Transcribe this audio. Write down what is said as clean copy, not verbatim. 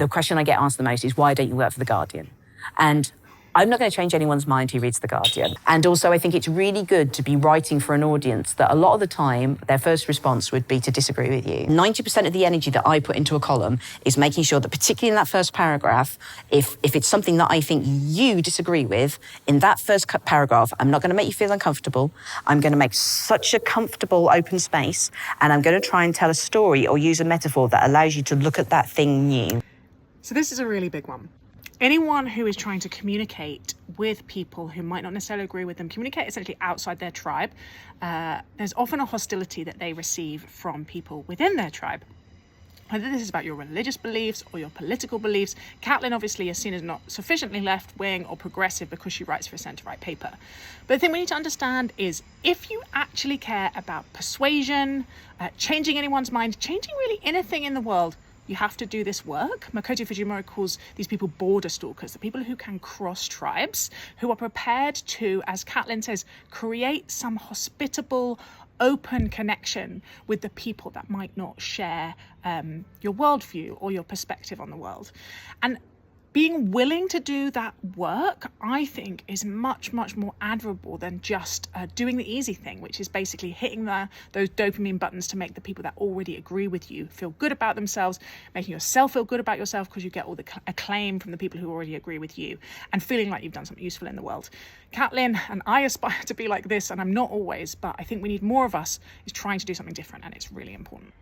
the question I get asked the most is, why don't you work for The Guardian? And I'm not going to change anyone's mind who reads The Guardian. And also, I think it's really good to be writing for an audience that a lot of the time, their first response would be to disagree with you. 90% of the energy that I put into a column is making sure that, particularly in that first paragraph, if it's something that I think you disagree with, in that first paragraph, I'm not going to make you feel uncomfortable. I'm going to make such a comfortable open space, and I'm going to try and tell a story or use a metaphor that allows you to look at that thing new. So this is a really big one. Anyone who is trying to communicate with people who might not necessarily agree with them, communicate essentially outside their tribe, there's often a hostility that they receive from people within their tribe. Whether this is about your religious beliefs or your political beliefs, Caitlin obviously is seen as not sufficiently left-wing or progressive because she writes for a centre-right paper. But the thing we need to understand is, if you actually care about persuasion, changing anyone's mind, changing really anything in the world, you have to do this work. Makoto Fujimori calls these people border stalkers, the people who can cross tribes, who are prepared to, as Caitlin says, create some hospitable, open connection with the people that might not share your worldview or your perspective on the world. And being willing to do that work, I think, is much, much more admirable than just doing the easy thing, which is basically hitting those dopamine buttons to make the people that already agree with you feel good about themselves, making yourself feel good about yourself because you get all the acclaim from the people who already agree with you, and feeling like you've done something useful in the world. Caitlin and I aspire to be like this, and I'm not always, but I think we need more of us is trying to do something different, and it's really important.